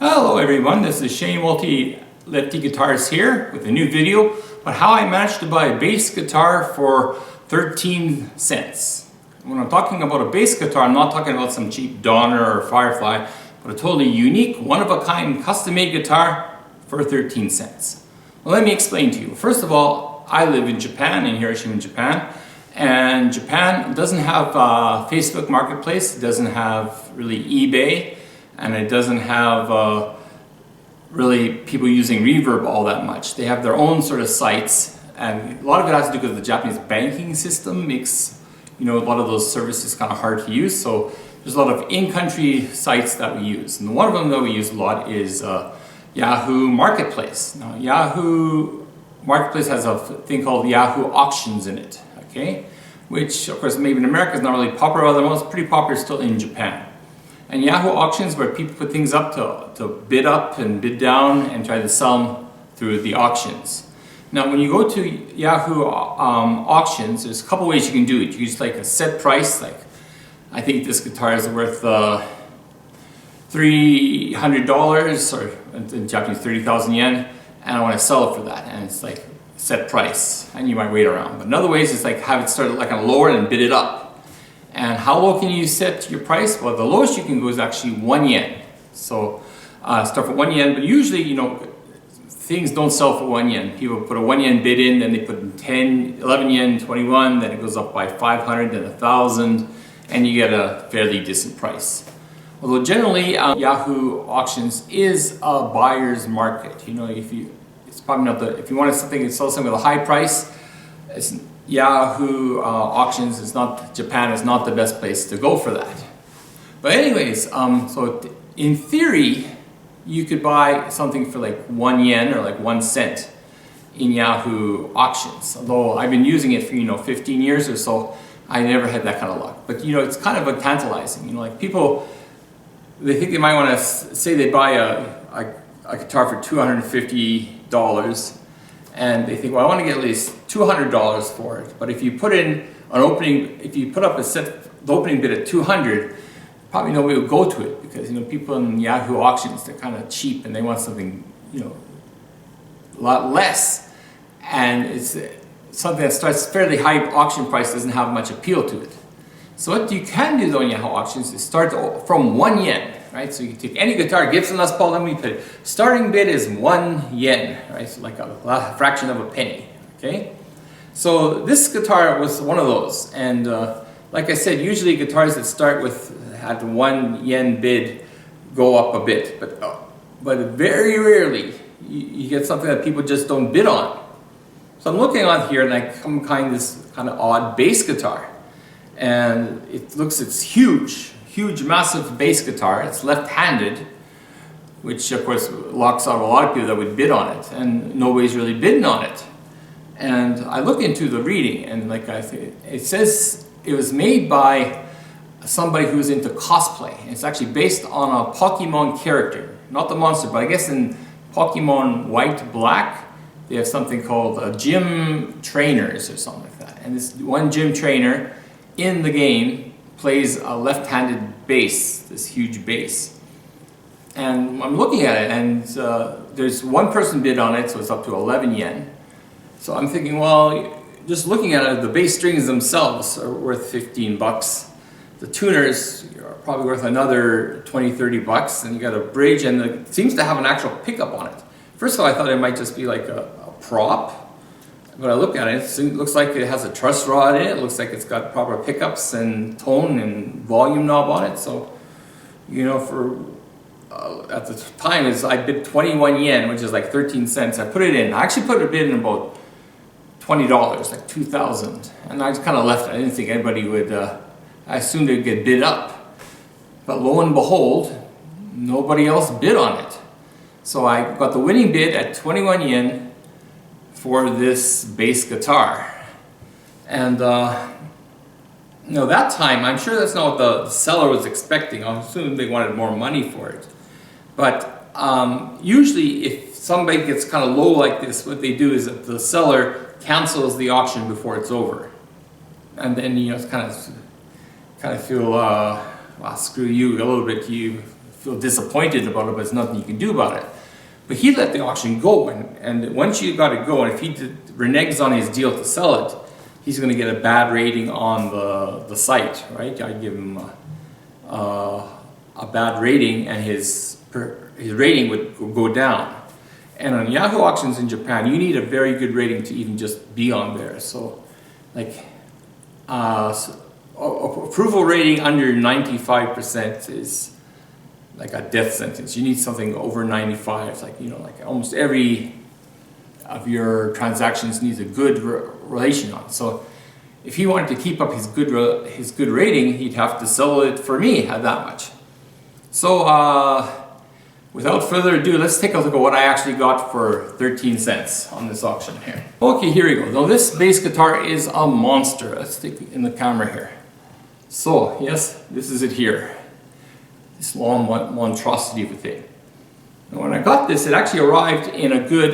Hello everyone, this is Shane Multi Lefty Guitars here with a new video on how I managed to buy a bass guitar for 13 cents. When I'm talking about a bass guitar, I'm not talking about some cheap Donner or Firefly, but a totally unique, one-of-a-kind, custom-made guitar for 13 cents. Well, let me explain to you. First of all, I live in Japan, in Hiroshima, Japan, and Japan doesn't have Facebook Marketplace, it doesn't have really eBay, and it doesn't have really people using Reverb all that much. They have their own sort of sites, and a lot of it has to do with the Japanese banking system makes a lot of those services kind of hard to use. So there's a lot of in-country sites that we use, and one of them that we use a lot is Yahoo Marketplace. Now Yahoo Marketplace has a thing called Yahoo Auctions in it, okay? Which of course maybe in America is not really popular, although it's pretty popular still in Japan. And Yahoo Auctions, where people put things up to bid up and bid down and try to sell them through the auctions. Now when you go to Yahoo Auctions, there's a couple ways you can do it. You use like a set price, like I think this guitar is worth $300, or in Japanese 30,000 yen, and I want to sell it for that, and it's like set price, and you might wait around. But another way is like have it start like on lower and bid it up. And how low can you set your price? Well, the lowest you can go is actually 1 yen. So start for 1 yen, but usually, things don't sell for 1 yen. People put a 1 yen bid in, then they put 10, 11 yen, 21, then it goes up by 500, then 1,000, and you get a fairly decent price. Although generally, Yahoo Auctions is a buyer's market. It's probably not if you want something to sell something with a high price, Yahoo Auctions is not, Japan is not the best place to go for that. But anyways, so in theory, you could buy something for like 1 yen or like 1 cent in Yahoo Auctions. Although I've been using it for 15 years or so, I never had that kind of luck. But it's kind of tantalizing. Like people, they think they might want to say they buy a guitar for $250. And they think, well, I want to get at least $200 for it. But if you put in an opening, if you put up the opening bid at 200, probably nobody will go to it because people in Yahoo Auctions, they're kind of cheap and they want something a lot less, and it's something that starts fairly high auction price doesn't have much appeal to it. So what you can do though in Yahoo Auctions is start from 1 yen. Right, so you can take any guitar, Gibson Les Paul, let me put it. Starting bid is 1 yen, right? So like a fraction of a penny. Okay, so this guitar was one of those, and like I said, usually guitars that start with at 1 yen bid go up a bit, but very rarely you get something that people just don't bid on. So I'm looking on here, and I come this kind of odd bass guitar, and it's huge, massive bass guitar. It's left-handed, which of course locks out a lot of people that would bid on it, and nobody's really bidding on it. And I look into the reading, and it says it was made by somebody who's into cosplay. It's actually based on a Pokemon character, not the monster, but I guess in Pokemon White Black, they have something called gym trainers or something like that. And this one gym trainer in the game plays a left-handed bass, this huge bass. And I'm looking at it, and there's one person bid on it, so it's up to 11 yen. So I'm thinking, well, just looking at it, the bass strings themselves are worth 15 bucks. The tuners are probably worth another 20, 30 bucks, and you got a bridge, and it seems to have an actual pickup on it. First of all, I thought it might just be like a prop. When I look at it, it looks like it has a truss rod in it. It looks like it's got proper pickups and tone and volume knob on it. So, at the time, I bid 21 yen, which is like 13 cents. I put it in. I actually put a bid in about $20, like 2,000. And I just kind of left it. I didn't think anybody would, I assumed it would get bid up. But lo and behold, nobody else bid on it. So I got the winning bid at 21 yen. For this bass guitar. And that time, I'm sure that's not what the seller was expecting. I assume they wanted more money for it. But usually if somebody gets kind of low like this, what they do is that the seller cancels the auction before it's over. And then it's kind of feel, well, screw you a little bit. You feel disappointed about it, but there's nothing you can do about it. But he let the auction go, and once you got it going, if he reneges on his deal to sell it, he's going to get a bad rating on the site, right? I give him a bad rating, and his rating would go down. And on Yahoo Auctions in Japan, you need a very good rating to even just be on there. So, like, approval rating under 95% is like a death sentence. You need something over 95. Like, you know, like almost every of your transactions needs a good relation on. So, if he wanted to keep up his good rating, he'd have to sell it for me at that much. So, without further ado, let's take a look at what I actually got for 13 cents on this auction here. Okay, here we go. Now this bass guitar is a monster. Let's take it in the camera here. So, yes, this is it here. This long monstrosity of a thing. And when I got this, it actually arrived in a good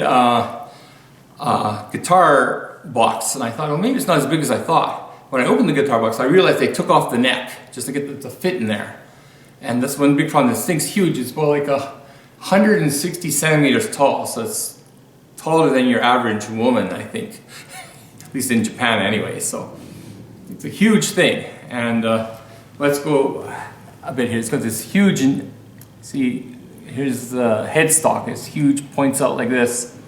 guitar box, and I thought, well, maybe it's not as big as I thought. When I opened the guitar box, I realized they took off the neck just to get it to fit in there. And that's one big problem. This thing's huge. It's about like 160 centimeters tall, so it's taller than your average woman, I think. At least in Japan anyway, so it's a huge thing. And let's go a bit here. It's got this huge, see, here's the headstock. It's huge, points out like this.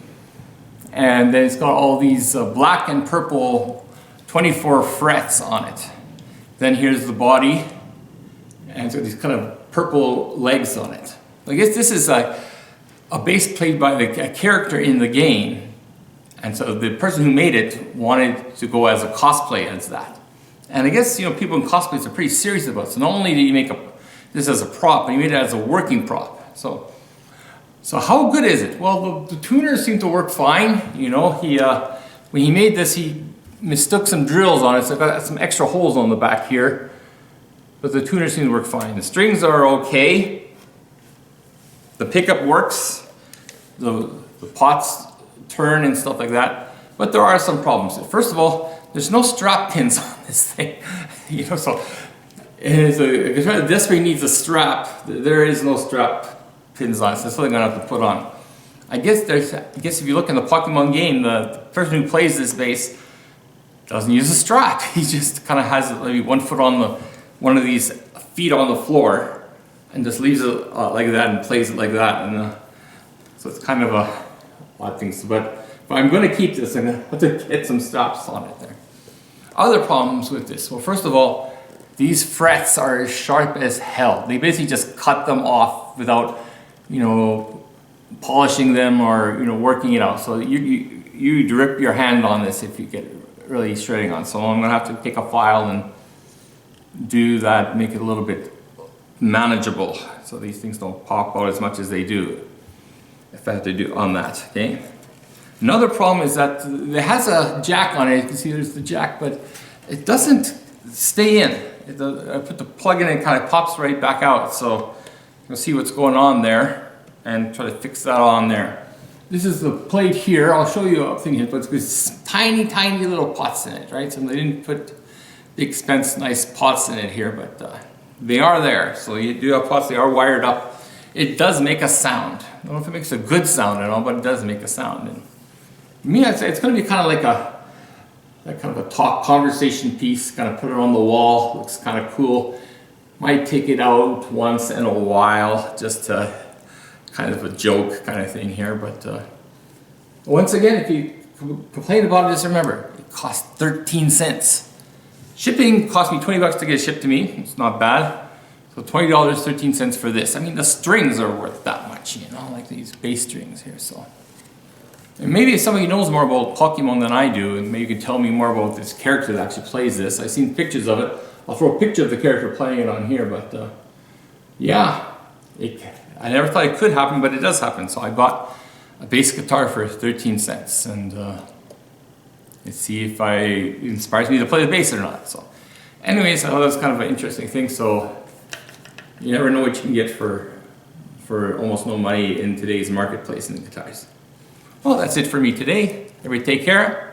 And then it's got all these black and purple 24 frets on it. Then here's the body, and so these kind of purple legs on it. I guess this is a bass played by a character in the game, and so the person who made it wanted to go as a cosplay as that. And I guess, you know, people in cosplays are pretty serious about it. So not only did he make this as a prop, but he made it as a working prop. So how good is it? Well, the tuners seem to work fine. You know, when he made this, he mistook some drills on it, so I've got some extra holes on the back here. But the tuners seem to work fine. The strings are okay. The pickup works. The pots turn and stuff like that. But there are some problems. First of all, there's no strap pins on this thing. You know, so it's a guitar that desperately needs a strap. There is no strap pins on it, so that's something I'm gonna have to put on. I guess if you look in the Pokemon game, the person who plays this bass doesn't use a strap. He just kind of has maybe one foot on one of these feet on the floor, and just leaves it like that and plays it like that. And so it's kind of a odd thing. But I'm going to keep this. I'm going to have to get some straps on it there. Other problems with this. Well, first of all, these frets are as sharp as hell. They basically just cut them off without, you know, polishing them or, you know, working it out. So you rip your hand on this if you get really shredding on. So I'm going to have to take a file and do that, make it a little bit manageable so these things don't pop out as much as they do if I have to do on that. Okay. Another problem is that it has a jack on it. You can see there's the jack, but it doesn't stay in. I put the plug in and it kind of pops right back out. So you'll see what's going on there and try to fix that on there. This is the plate here. I'll show you a thing here, but it's tiny, tiny little pots in it, right? So they didn't put big expense, nice pots in it here, but they are there. So you do have pots, they are wired up. It does make a sound. I don't know if it makes a good sound at all, but it does make a sound. And to me, I'd say it's going to be kind of like a talk conversation piece. Kind of put it on the wall. Looks kind of cool. Might take it out once in a while, just to kind of a joke kind of thing here. But once again, if you complain about it, just remember it costs 13 cents. Shipping cost me 20 bucks to get it shipped to me. It's not bad. So $20, 13 cents for this. I mean, the strings are worth that much, you know, like these bass strings here. So, and maybe if somebody knows more about Pokemon than I do, and maybe you can tell me more about this character that actually plays this. I've seen pictures of it. I'll throw a picture of the character playing it on here, but yeah, I never thought it could happen, but it does happen. So I bought a bass guitar for 13 cents, and let's see if it inspires me to play the bass or not. So anyways, I thought that was kind of an interesting thing. So you never know what you can get for almost no money in today's marketplace in the guitars. Well, that's it for me today. Everybody take care.